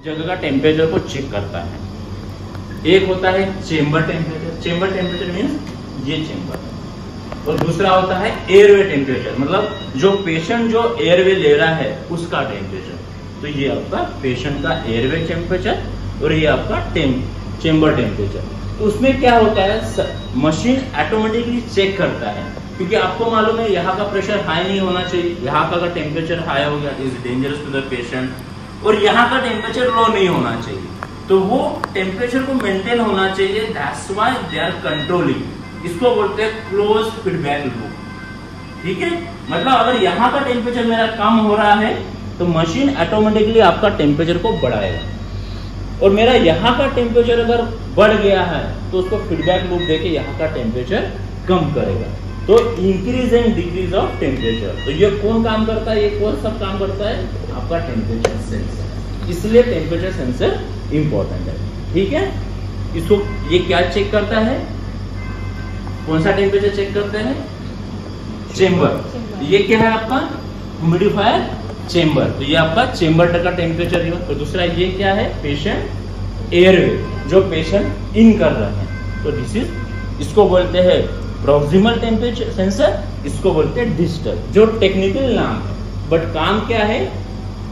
जगह का टेम्परेचर को चेक करता है। एक होता है chamber temperature, chamber temperature means ये चेम्बर, और दूसरा होता है एयरवे टेम्परेचर, मतलब जो पेशेंट जो एयरवे ले रहा है उसका टेम्परेचर। तो ये आपका पेशेंट का एयरवे टेम्परेचर और ये आपका चेम्बर टेम्परेचर। तो उसमें क्या होता है, मशीन ऑटोमेटिकली चेक करता है, क्योंकि आपको मालूम है यहाँ का प्रेशर हाई नहीं होना चाहिए, यहाँ का अगर टेम्परेचर हाई हो गया is dangerous to the patient, और यहाँ का टेम्परेचर लो नहीं होना चाहिए, तो वो टेम्परेचर को मेंटेन होना चाहिए। That's why they are controlling, इसको बोलते हैं क्लोज फीडबैक लूप। ठीक है, मतलब अगर यहाँ का टेम्परेचर मेरा कम हो रहा है तो मशीन ऑटोमेटिकली आपका टेम्परेचर को बढ़ाएगा, और मेरा यहाँ का टेम्परेचर अगर बढ़ गया है तो उसको फीडबैक लूप देके यहाँ का टेम्परेचर कम करेगा। तो increase and decrease of temperature, तो ये कौन काम करता है, ये कौन सब काम करता है, आपका टेम्परेचर सेंसर। इसलिए टेम्परेचर सेंसर इंपॉर्टेंट है। ठीक है, इसको ये क्या चेक करता है, कौन सा टेम्परेचर चेक करते हैं, चेम्बर। ये क्या है आपका ह्यूमिडिफायर चेम्बर, तो ये आपका चेम्बर का टेम्परेचर है। और दूसरा ये क्या है, पेशेंट एयरवे, जो पेशेंट इन कर रहे हैं, तो दिस इज, इसको बोलते हैं प्रॉक्सिमल टेम्परेचर सेंसर, इसको बोलते हैं डिस्टल, जो टेक्निकल नाम है, बट काम क्या है,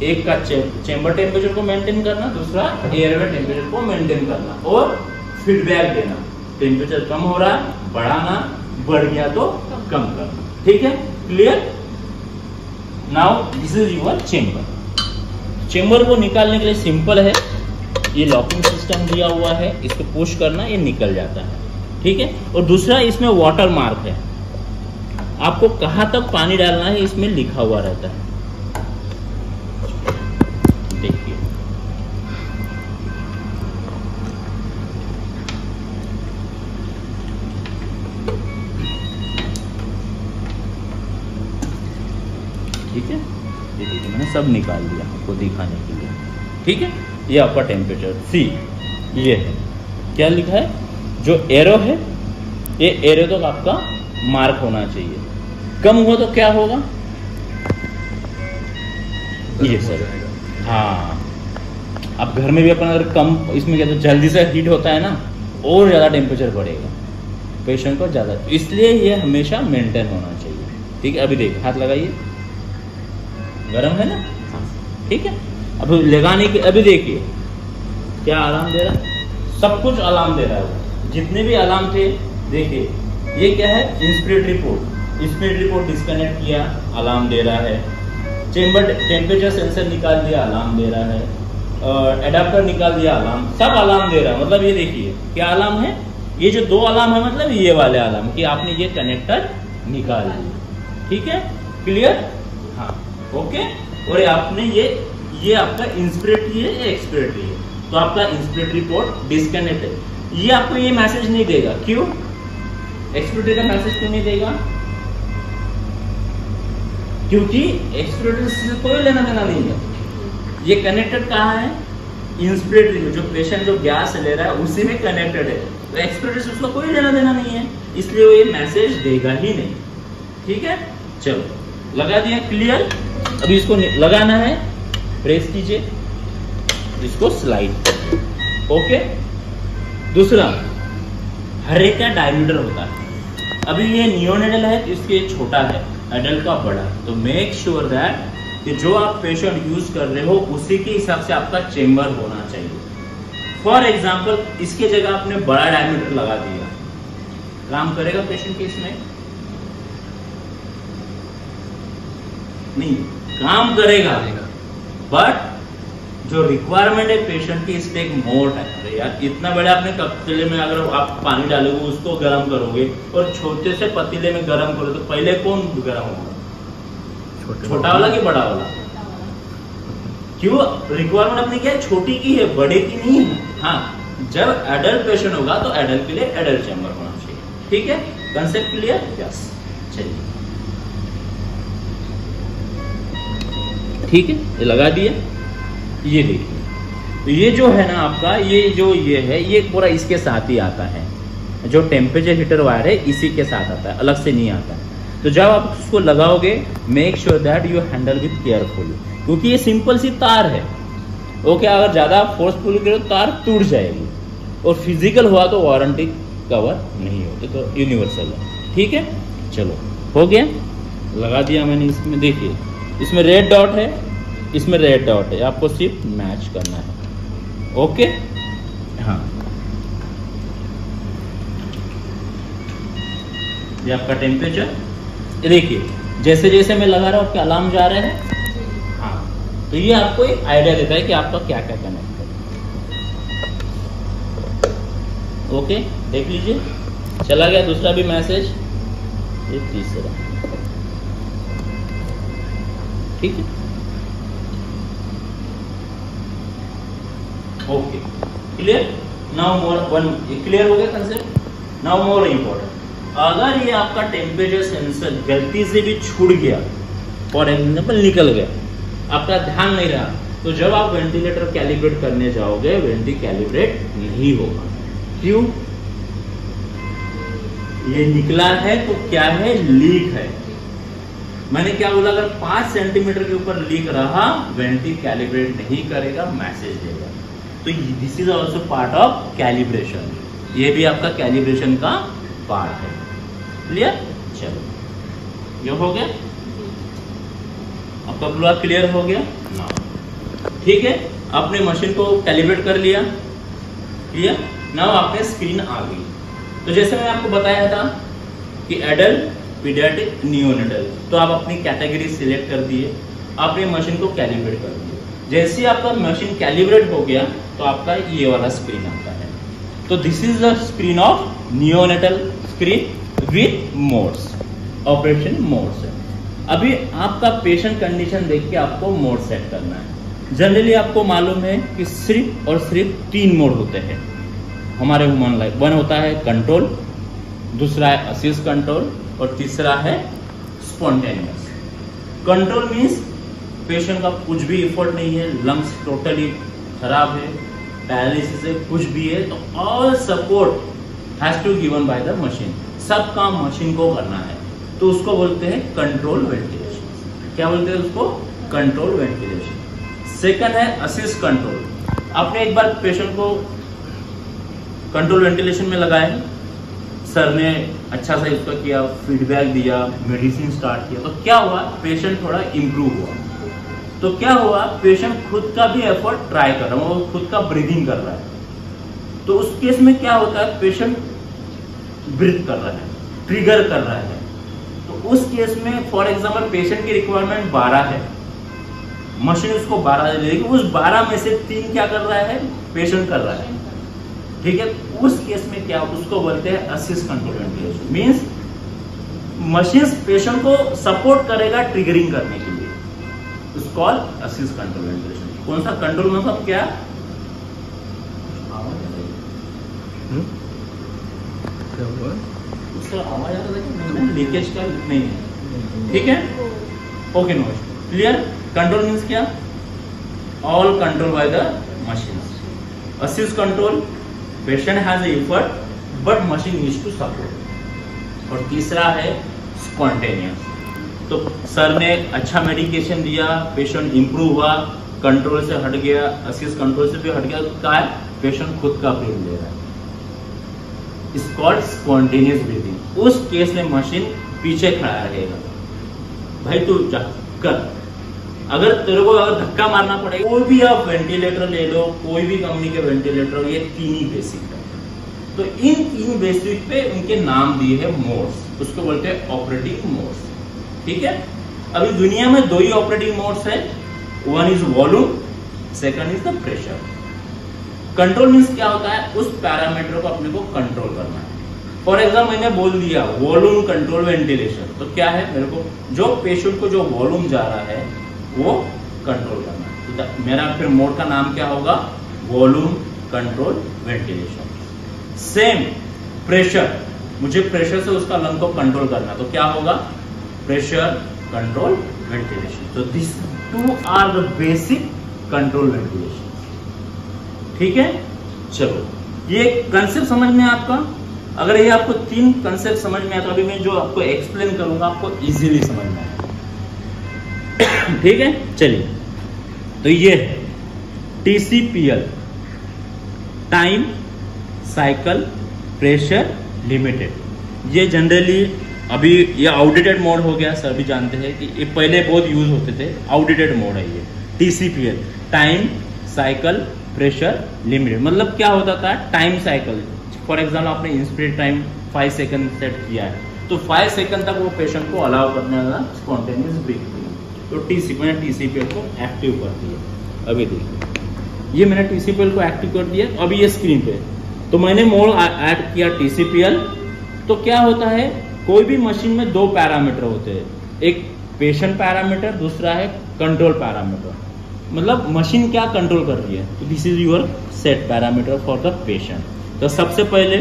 एक का चेम्बर टेम्परेचर को मेंटेन करना, दूसरा एयरवे टेम्परेचर को मेंटेन करना और फीडबैक देना, टेम्परेचर कम हो रहा है बढ़ाना, बढ़ गया तो कम करना। ठीक है, clear. Now this is your chamber. Chamber को निकालने के लिए सिंपल है, ये लॉकिंग सिस्टम दिया हुआ है, इसको पुश करना, ये निकल जाता है। ठीक है, और दूसरा इसमें वाटर मार्क है, आपको कहां तक पानी डालना है इसमें लिखा हुआ रहता है। देखिए, ठीक है, ये देखिए मैंने सब निकाल दिया आपको दिखाने के लिए। ठीक है, ये आपका टेम्परेचर सी, ये है क्या लिखा है, जो एरो है ये एरो तो आपका मार्क होना चाहिए, कम हो तो क्या होगा, ये सर। हाँ, अब घर में भी अपन अगर कम इसमें क्या, तो जल्दी से हीट होता है ना, और ज्यादा टेम्परेचर बढ़ेगा पेशेंट को ज्यादा, इसलिए ये हमेशा मेंटेन होना चाहिए। ठीक है, अभी देखिए हाथ लगाइए, गर्म है ना, ठीक है। अब लगाने के, अभी देखिए क्या अलार्म दे रहा है, सब कुछ अलार्म दे रहा है, जितने भी अलार्म थे देखिए, ये क्या है, inspiratory port, inspiratory port disconnect किया, अलार्म दे रहा है, चेम्बर टेम्परेचर सेंसर निकाल दिया, अलार्म दे रहा है, एडाप्टर निकाल दिया, अलार्म, सब अलार्म दे रहा है। मतलब ये देखिए क्या अलार्म है, ये जो दो अलार्म है, मतलब ये वाले अलार्म कि आपने ये कनेक्टर निकाल दिया। ठीक है, क्लियर, हाँ, ओके। और आपने ये आपका इंस्पिरेटरी है, ये एक्सपिरेटरी है, तो आपका इंस्पिरेटरी पोर्ट डिस्कनेक्ट है, ये आपको ये मैसेज नहीं देगा, क्यों, एक्सपिरेटरी का मैसेज क्यों नहीं देगा, क्योंकि एक्सपिरेटरी से कोई लेना देना नहीं है, ये कनेक्टेड कहाँ है, इंस्पिरेटरी में, जो पेशेंट जो गैस ले रहा है उसी में कनेक्टेड है, तो एक्सपिरेटरी से उसको कोई लेना देना नहीं है, इसलिए वो ये मैसेज देगा ही नहीं। ठीक है, चलो लगा दिया, क्लियर। अभी इसको लगाना है, प्रेस कीजिए, इसको स्लाइड, ओके। दूसरा, हर एक का डायमीटर होता है, अभी ये नियोनेटल है तो इसके छोटा है, एडल्ट का बड़ा, तो मेक श्योर दैट कि जो आप पेशेंट यूज कर रहे हो उसी के हिसाब से आपका चेम्बर होना चाहिए। फॉर एग्जाम्पल, इसके जगह आपने बड़ा डायमीटर लगा दिया, काम करेगा पेशेंट के इसमें, नहीं काम करेगा, बट जो रिक्वायरमेंट है पेशेंट की, इस पे एक मोट है, अरे यार इतना बड़ा अपने पतीले में अगर आप पानी डालोगे, उसको गर्म करोगे, और छोटे से पतीले में गर्म करो, तो पहले कौन गर्म होगा, छोटा वाला कि बड़ा वाला, क्यों, रिक्वायरमेंट अपनी क्या है, छोटी की है, बड़े की नहीं है। हाँ, जब एडल्ट पेशेंट होगा तो एडल्ट के लिए एडल्ट चेम्बर होना चाहिए। ठीक है, कंसेप्ट क्लियर, यस, चलिए ठीक है, ये लगा दिया। ये देखिए, तो ये जो है ना आपका, ये है, ये पूरा इसके साथ ही आता है, जो टेम्परेचर हीटर वायर है इसी के साथ आता है, अलग से नहीं आता है। तो जब आप उसको लगाओगे, make sure that you handle with careful, क्योंकि ये सिंपल सी तार है, ओके, अगर ज़्यादा फोर्सफुल करो तो तार टूट जाएगी, और फिजिकल हुआ तो वारंटी कवर नहीं होती, तो यूनिवर्सल है। ठीक है, चलो हो गया, लगा दिया मैंने इसमें। देखिए इसमें रेड डॉट है, इसमें रेड डॉट है, आपको सिर्फ मैच करना है। ओके, हाँ, ये आपका टेम्परेचर। देखिए जैसे जैसे मैं लगा रहा हूँ आपके अलार्म जा रहे हैं। हाँ, तो ये आपको एक आइडिया देता है कि आपका क्या क्या कनेक्ट है। ओके, देख लीजिए, चला गया दूसरा भी मैसेज, ये तीसरा। ठीक है, okay, clear. Now more one, clear हो गया कंसेप्ट। नाउ मोर इम्पोर्टेंट, अगर ये आपका टेम्परेचर सेंसर गलती से भी छूट गया, फॉर एग्जाम्पल निकल गया, आपका ध्यान नहीं रहा, तो जब आप वेंटिलेटर कैलिब्रेट करने जाओगे, वेंटी कैलिब्रेट नहीं होगा। क्यों? ये निकला है तो क्या है, लीक है। मैंने क्या बोला, अगर 5 सेंटीमीटर के ऊपर लीक रहा, वेंटी कैलिब्रेट नहीं करेगा, मैसेज देगा। तो this is also part of calibration, ये भी आपका कैलिब्रेशन का पार्ट है। क्लियर? चलो, ये हो गया आपका ब्लॉक, क्लियर हो गया ना। ठीक है, आपने मशीन को कैलिब्रेट कर लिया, क्लियर। नाउ आपने स्क्रीन आ गई। तो जैसे मैंने आपको बताया था कि एडल्ट, पीडियाट्रिक, नियोनेटल, तो आप अपनी कैटेगरी सिलेक्ट कर दिए, आपने मशीन को कैलिब्रेट कर दिया। जैसे ही आपका मशीन कैलिब्रेट हो गया तो आपका ये वाला स्क्रीन आता है। तो this is the screen of neonatal screen with modes, operation modes है। अभी आपका पेशेंट कंडीशन देख के आपको मोड सेट करना है। जनरली आपको मालूम है कि सिर्फ और सिर्फ 3 मोड होते हैं हमारे ह्यूमन लाइफ। वन होता है कंट्रोल, दूसरा है असिस्ट कंट्रोल, और तीसरा है स्पॉन्टेनियस कंट्रोल। मीन्स पेशेंट का कुछ भी एफर्ट नहीं है, लंग्स टोटली खराब है, पैरालिसिस है, कुछ भी है, तो all support has to given by the machine, सब काम मशीन को करना है, तो उसको बोलते हैं कंट्रोल वेंटिलेशन। क्या बोलते हैं उसको? Control ventilation. सेकंड है असिस्ट कंट्रोल। आपने एक बार पेशेंट को कंट्रोल वेंटिलेशन में लगाया, सर ने अच्छा सा इसका किया, फीडबैक दिया, मेडिसिन स्टार्ट किया, तो क्या हुआ, पेशेंट थोड़ा इम्प्रूव हुआ। तो क्या हुआ, पेशेंट खुद का भी एफर्ट ट्राई कर रहा है, वो खुद का ब्रीदिंग कर रहा है। तो उस केस में क्या होता है, पेशेंट ब्रीथ कर रहा है, ट्रिगर कर रहा है। तो उस केस में फॉर एग्जांपल पेशेंट की रिक्वायरमेंट 12 है, मशीन उसको 12 दे देगी, उस 12 में से 3 क्या कर रहा है, पेशेंट कर रहा है। ठीक है, उस केस में क्या, उसको बोलते हैं assist control ventilation. Means machine patient को सपोर्ट करेगा ट्रिगरिंग करने के लिए, उसको कॉल असिस्ट कंट्रोल वेंटिलेशन। कौन सा कंट्रोल मतलब क्या, उसका आवाज आ रहा है, लीकेज का नहीं है। ठीक है, okay, no, clear. Control means क्या, all control by the machine. Assist control, patient has effort but machine needs to support. और तीसरा है स्पॉन्टेनियस। तो सर ने अच्छा मेडिकेशन दिया, पेशेंट इंप्रूव हुआ, कंट्रोल से हट गया, असिस्ट कंट्रोल से भी हट गया, तो क्या है, पेशेंट खुद का ब्रीथ ले रहा है, इस कॉल्ड स्पॉन्टेनियस ब्रीथिंग। उस केस में मशीन पीछे खड़ा रहेगा, भाई तू जा कर। अगर तेरे को अगर धक्का मारना पड़ेगा, कोई भी आप वेंटिलेटर ले लो, कोई भी कंपनी के वेंटिलेटर, ये 3 ही बेसिक है। तो इन 3 बेसिक पे उनके नाम दिए हैं मोड्स, उसको बोलते हैं ऑपरेटिंग मोड्स। ठीक है, अभी दुनिया में 2 ही ऑपरेटिंग मोड्स है, one is volume, second is the pressure. Control means क्या होता है, उस पैरामीटर को अपने को कंट्रोल करना है। फॉर एग्जाम्पल मैंने बोल दिया वॉल्यूम कंट्रोल वेंटिलेशन, तो क्या है, मेरे को जो पेशेंट को जो वॉल्यूम जा रहा है वो कंट्रोल करना है। तो मेरा फिर मोड का नाम क्या होगा, volume control ventilation. Same pressure, मुझे प्रेशर से उसका लंग को कंट्रोल करना, तो क्या होगा, प्रेशर कंट्रोल वेंटिलेशन। तो this 2 are the basic control ventilation. ठीक है, चलो ये कंसेप्ट समझ में आपका। अगर ये आपको 3 कंसेप्ट समझ में आया, तो अभी मैं जो आपको एक्सप्लेन करूंगा आपको इजीली समझ में आएगा। ठीक है, चलिए, तो ये है TCPL, time cycle pressure limited. ये जनरली अभी ये आउटडेटेड मोड हो गया, सभी जानते हैं कि ये पहले बहुत यूज होते थे, आउटडेटेड मोड है ये। TCPL, time cycle pressure limited, मतलब क्या होता था, टाइम साइकिल। फॉर एग्जाम्पल आपने इंस्पिरेट टाइम 5 सेकंड सेट किया है तो 5 सेकंड तक वो पेशेंट को अलाउ करने वाला स्पॉन्टेनियस ब्रीथिंग, तो मैंने TCPL को एक्टिव कर दिया। अभी देखिए ये मैंने TCPL को एक्टिव कर दिया, अभी ये स्क्रीन पे तो मैंने मोड ऐड किया TCPL। तो क्या होता है, कोई भी मशीन में 2 पैरामीटर होते हैं, एक पेशेंट पैरामीटर, दूसरा है कंट्रोल पैरामीटर। मतलब मशीन क्या कंट्रोल कर रही है, तो this is your set parameter for the patient. तो सबसे पहले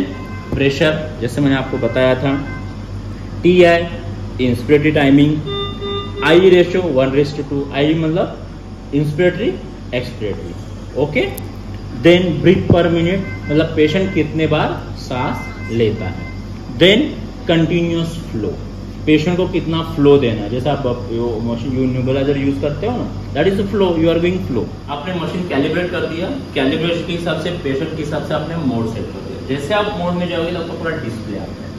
प्रेशर, जैसे मैंने आपको बताया था, TI inspiratory timing, I ratio 1:2, I मतलब inspiratory expiratory, okay. Then breath per minute, मतलब पेशेंट कितने बार सांस लेता है। देन कंटिन्यूअस फ्लो, पेशेंट को कितना फ्लो देना है, जैसे आप मशीन न्यूबलाइजर यूज करते हो ना, that is flow, you are going flow. आपने मशीन कैलिब्रेट कर दिया, कैलिब्रेशन के हिसाब से पेशेंट के हिसाब से आपने मोड सेट कर दिया। जैसे आप मोड में जाओगे तो आपको पूरा डिस्प्ले आता है।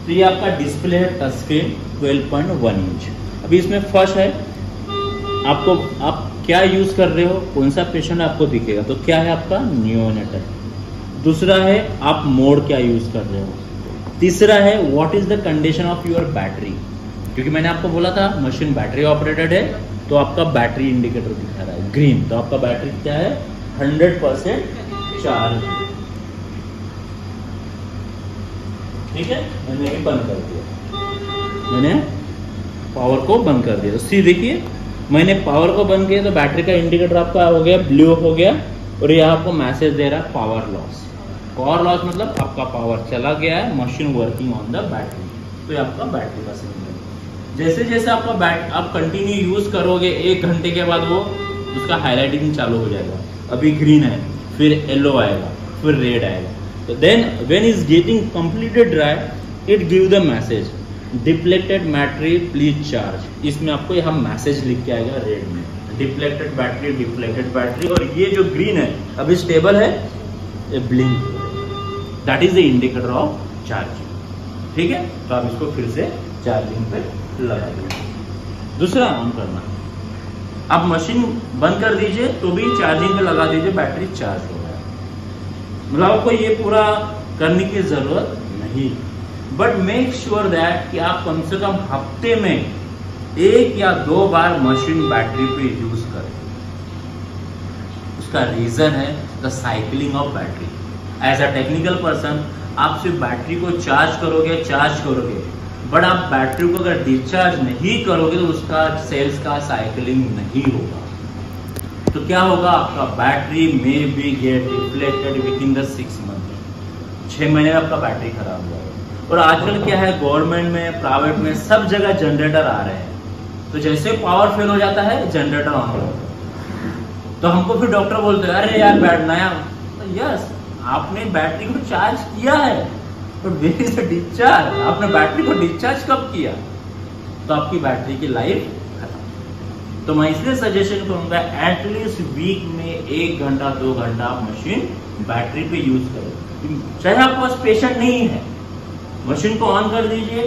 तो ये आपका डिस्प्ले है टच स्क्रीन 12.1 इंच। अभी इसमें फर्स्ट है आपको, आप क्या यूज कर रहे हो, कौन सा पेशेंट आपको दिखेगा, तो क्या है आपका नियोनेटल। दूसरा है आप मोड क्या यूज कर रहे हो। तीसरा है what is the condition of your battery, क्योंकि मैंने आपको बोला था मशीन बैटरी ऑपरेटेड है, तो आपका बैटरी इंडिकेटर दिखा रहा है ग्रीन, तो आपका बैटरी क्या है 100% चार्ज। ठीक है, मैंने भी बंद कर दिया, मैंने पावर को बंद कर दिया। तो सी देखिए, मैंने पावर को बंद किया तो बैटरी का इंडिकेटर आपका हो गया ब्लू हो गया, और यह आपको मैसेज दे रहा है पावर लॉस। पावर लॉस मतलब आपका पावर चला गया है, machine working on the battery, तो ये आपका बैटरी का सिग्नल। जैसे जैसे आपका आप कंटिन्यू यूज करोगे 1 घंटे के बाद वो उसका हाईलाइटिंग चालू हो जाएगा। अभी ग्रीन है, फिर येलो आएगा, फिर रेड आएगा। तो then when is getting completed dry, it give the message depleted battery please charge. इसमें आपको यहाँ मैसेज लिख के आएगा रेड में, डिप्लेटेड बैटरी, और ये जो ग्रीन है अभी स्टेबल है, ये blink, that is the indicator of charging. ठीक है, तो आप इसको फिर से चार्जिंग पे लगा दीजिए। दूसरा ऑन करना, आप मशीन बंद कर दीजिए तो भी चार्जिंग पे लगा दीजिए, बैटरी चार्ज हो गया। मतलब आपको ये पूरा करने की जरूरत नहीं, बट मेक श्योर दैट कि आप कम से कम हफ्ते में 1 या 2 बार मशीन बैटरी पे यूज करें। उसका रीजन है the cycling of battery. As a technical person आप सिर्फ बैटरी को चार्ज करोगे, बट आप बैटरी को अगर डिस्चार्ज नहीं करोगे तो उसका सेल्स का साइकिलिंग नहीं होगा। तो क्या होगा, आपका बैटरी में be get reflected with in the 6 month, 6 महीने में आपका बैटरी खराब हो जाएगा। और आजकल क्या है, गवर्नमेंट में, प्राइवेट में, सब जगह जनरेटर आ रहे हैं, तो जैसे पावर फेल हो जाता है जनरेटर ऑन हो जाता है, तो हमको फिर डॉक्टर बोलते हैं अरे यार बैट नया, यस आपने बैटरी को चार्ज किया है, but where is the discharge, आपने बैटरी को डिस्चार्ज कब किया, तो आपकी बैटरी की लाइफ खत्म। तो मैं इसलिए सजेशन करूंगा एटलीस्ट वीक में 1 घंटा 2 घंटा आप मशीन बैटरी पे यूज करें। चाहे आपके पास पेशेंट नहीं है, मशीन को ऑन कर दीजिए,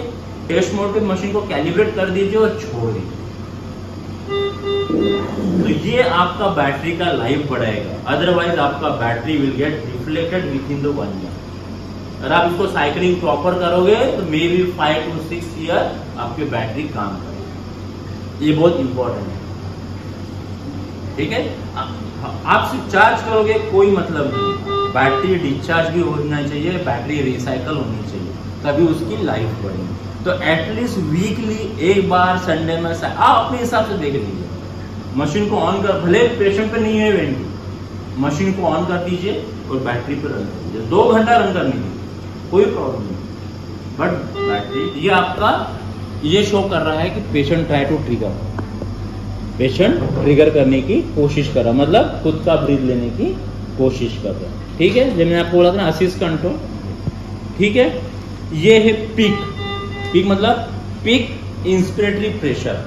टेस्ट मोड पे मशीन को कैलिब्रेट कर दीजिए और छोड़ दीजिए, तो ये आपका बैटरी का लाइफ बढ़ाएगा। अदरवाइज आपका battery will get reflected with in the 1 year. अगर आप इसको साइकिलिंग प्रॉपर करोगे तो मे बी 5 to 6 ईयर आपकी बैटरी काम करेगी। ये बहुत इंपॉर्टेंट है। ठीक है, आप सिर्फ चार्ज करोगे कोई मतलब नहीं, बैटरी डिस्चार्ज भी होना चाहिए, बैटरी रिसाइकल होनी चाहिए, तभी उसकी लाइफ बढ़ेगी। तो एटलीस्ट वीकली 1 बार संडे में आप अपने हिसाब से देख लीजिए, मशीन को ऑन कर, भले पेशेंट पे नहीं है वेंटी, मशीन को ऑन कर दीजिए और बैटरी पे रन कर दीजिए, 2 घंटा रन करने की कोई प्रॉब्लम नहीं। बट बैटरी ये आपका ये शो कर रहा है कि patient try to trigger, patient trigger करने की कोशिश कर रहा, मतलब खुद का ब्रीथ लेने की कोशिश कर रहा है। ठीक है, जब मैंने आपको बोला था ना असिस्ट कंट्रोल, ठीक है। ये है पीक, पीक मतलब peak inspiratory pressure,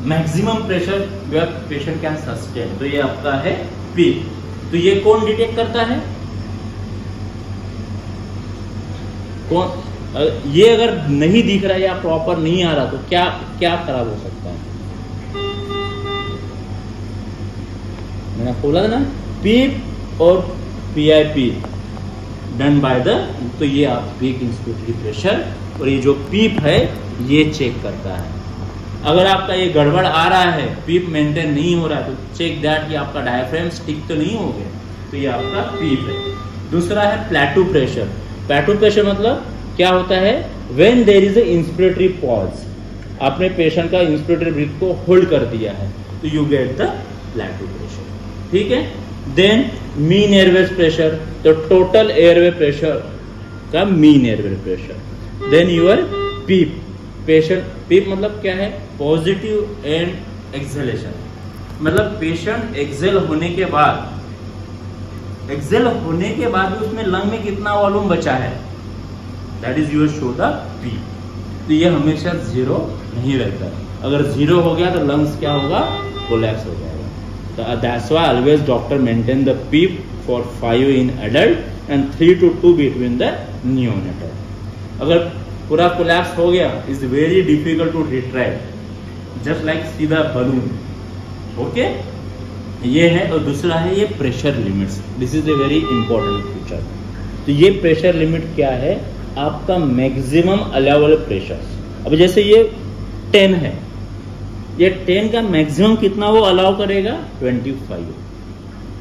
maximum pressure where patient can sustain, तो ये आपका है पीक। तो ये कौन डिटेक्ट करता है? कौन? ये अगर नहीं दिख रहा है या प्रॉपर नहीं आ रहा तो क्या क्या खराब हो सकता है? मैंने बोला था ना, पीप और पीआईपी डन बाय द, तो ये आप पीक इंस्पिरेटरी प्रेशर, और ये जो पीप है ये चेक करता है। अगर आपका ये गड़बड़ आ रहा है, पीप मेंटेन नहीं हो रहा है, तो चेक दैट कि आपका डायफ्राम स्टिक तो नहीं हो गया, तो ये आपका पीप है। दूसरा है प्लेटू प्रेशर। प्लेटू प्रेशर मतलब क्या होता है? When there is a inspiratory pause, आपने पेशेंट का इंस्पिरेटरी ब्रीथ को होल्ड कर दिया है, तो you get the plateau pressure. ठीक है। देन मीन एयरवेज प्रेशर, तो टोटल एयरवे प्रेशर का mean airway pressure. Then your PEEP, patient PEEP मतलब क्या है? पॉजिटिव एंड एक्सहेलेशन, मतलब पेशेंट एक्सहेल होने के बाद भी उसमें लंग में कितना वॉल्यूम बचा है, that is your show the PEEP. तो ये हमेशा जीरो नहीं रहता, अगर जीरो हो गया तो लंग्स क्या होगा? कोलैप्स हो जाएगा। तो that's why always doctor maintain the PEEP for 5 in adult and 3 to 2 between the neonatal. अगर पूरा कोलैप्स हो गया, is very difficult to retract, just like see the balloon. Okay, ये है। और दूसरा है ये pressure limits, this is a very important feature. तो ये प्रेशर लिमिट क्या है? आपका मैक्सिमम अलाउबल प्रेशर। अब जैसे ये 10 है, ये 10 का मैक्सिमम कितना वो अलाउ करेगा? 25।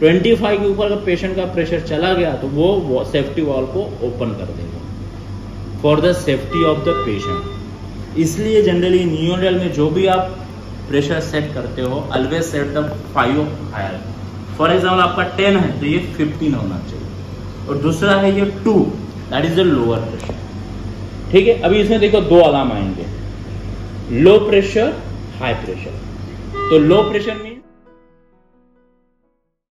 25 के ऊपर अगर पेशेंट का प्रेशर चला गया तो वो सेफ्टी वॉल्व को ओपन कर देगा for the safety of the patient. इसलिए जनरली नियोनेटल में जो भी आप प्रेशर सेट करते हो, always set the 5 higher. For example आपका 10 है तो ये 15 होना चाहिए। और दूसरा है ये 2, that is the lower pressure. ठीक है। अभी इसमें देखो 2 अलार्म आएंगे, लो प्रेशर, हाई प्रेशर। तो लो प्रेशर में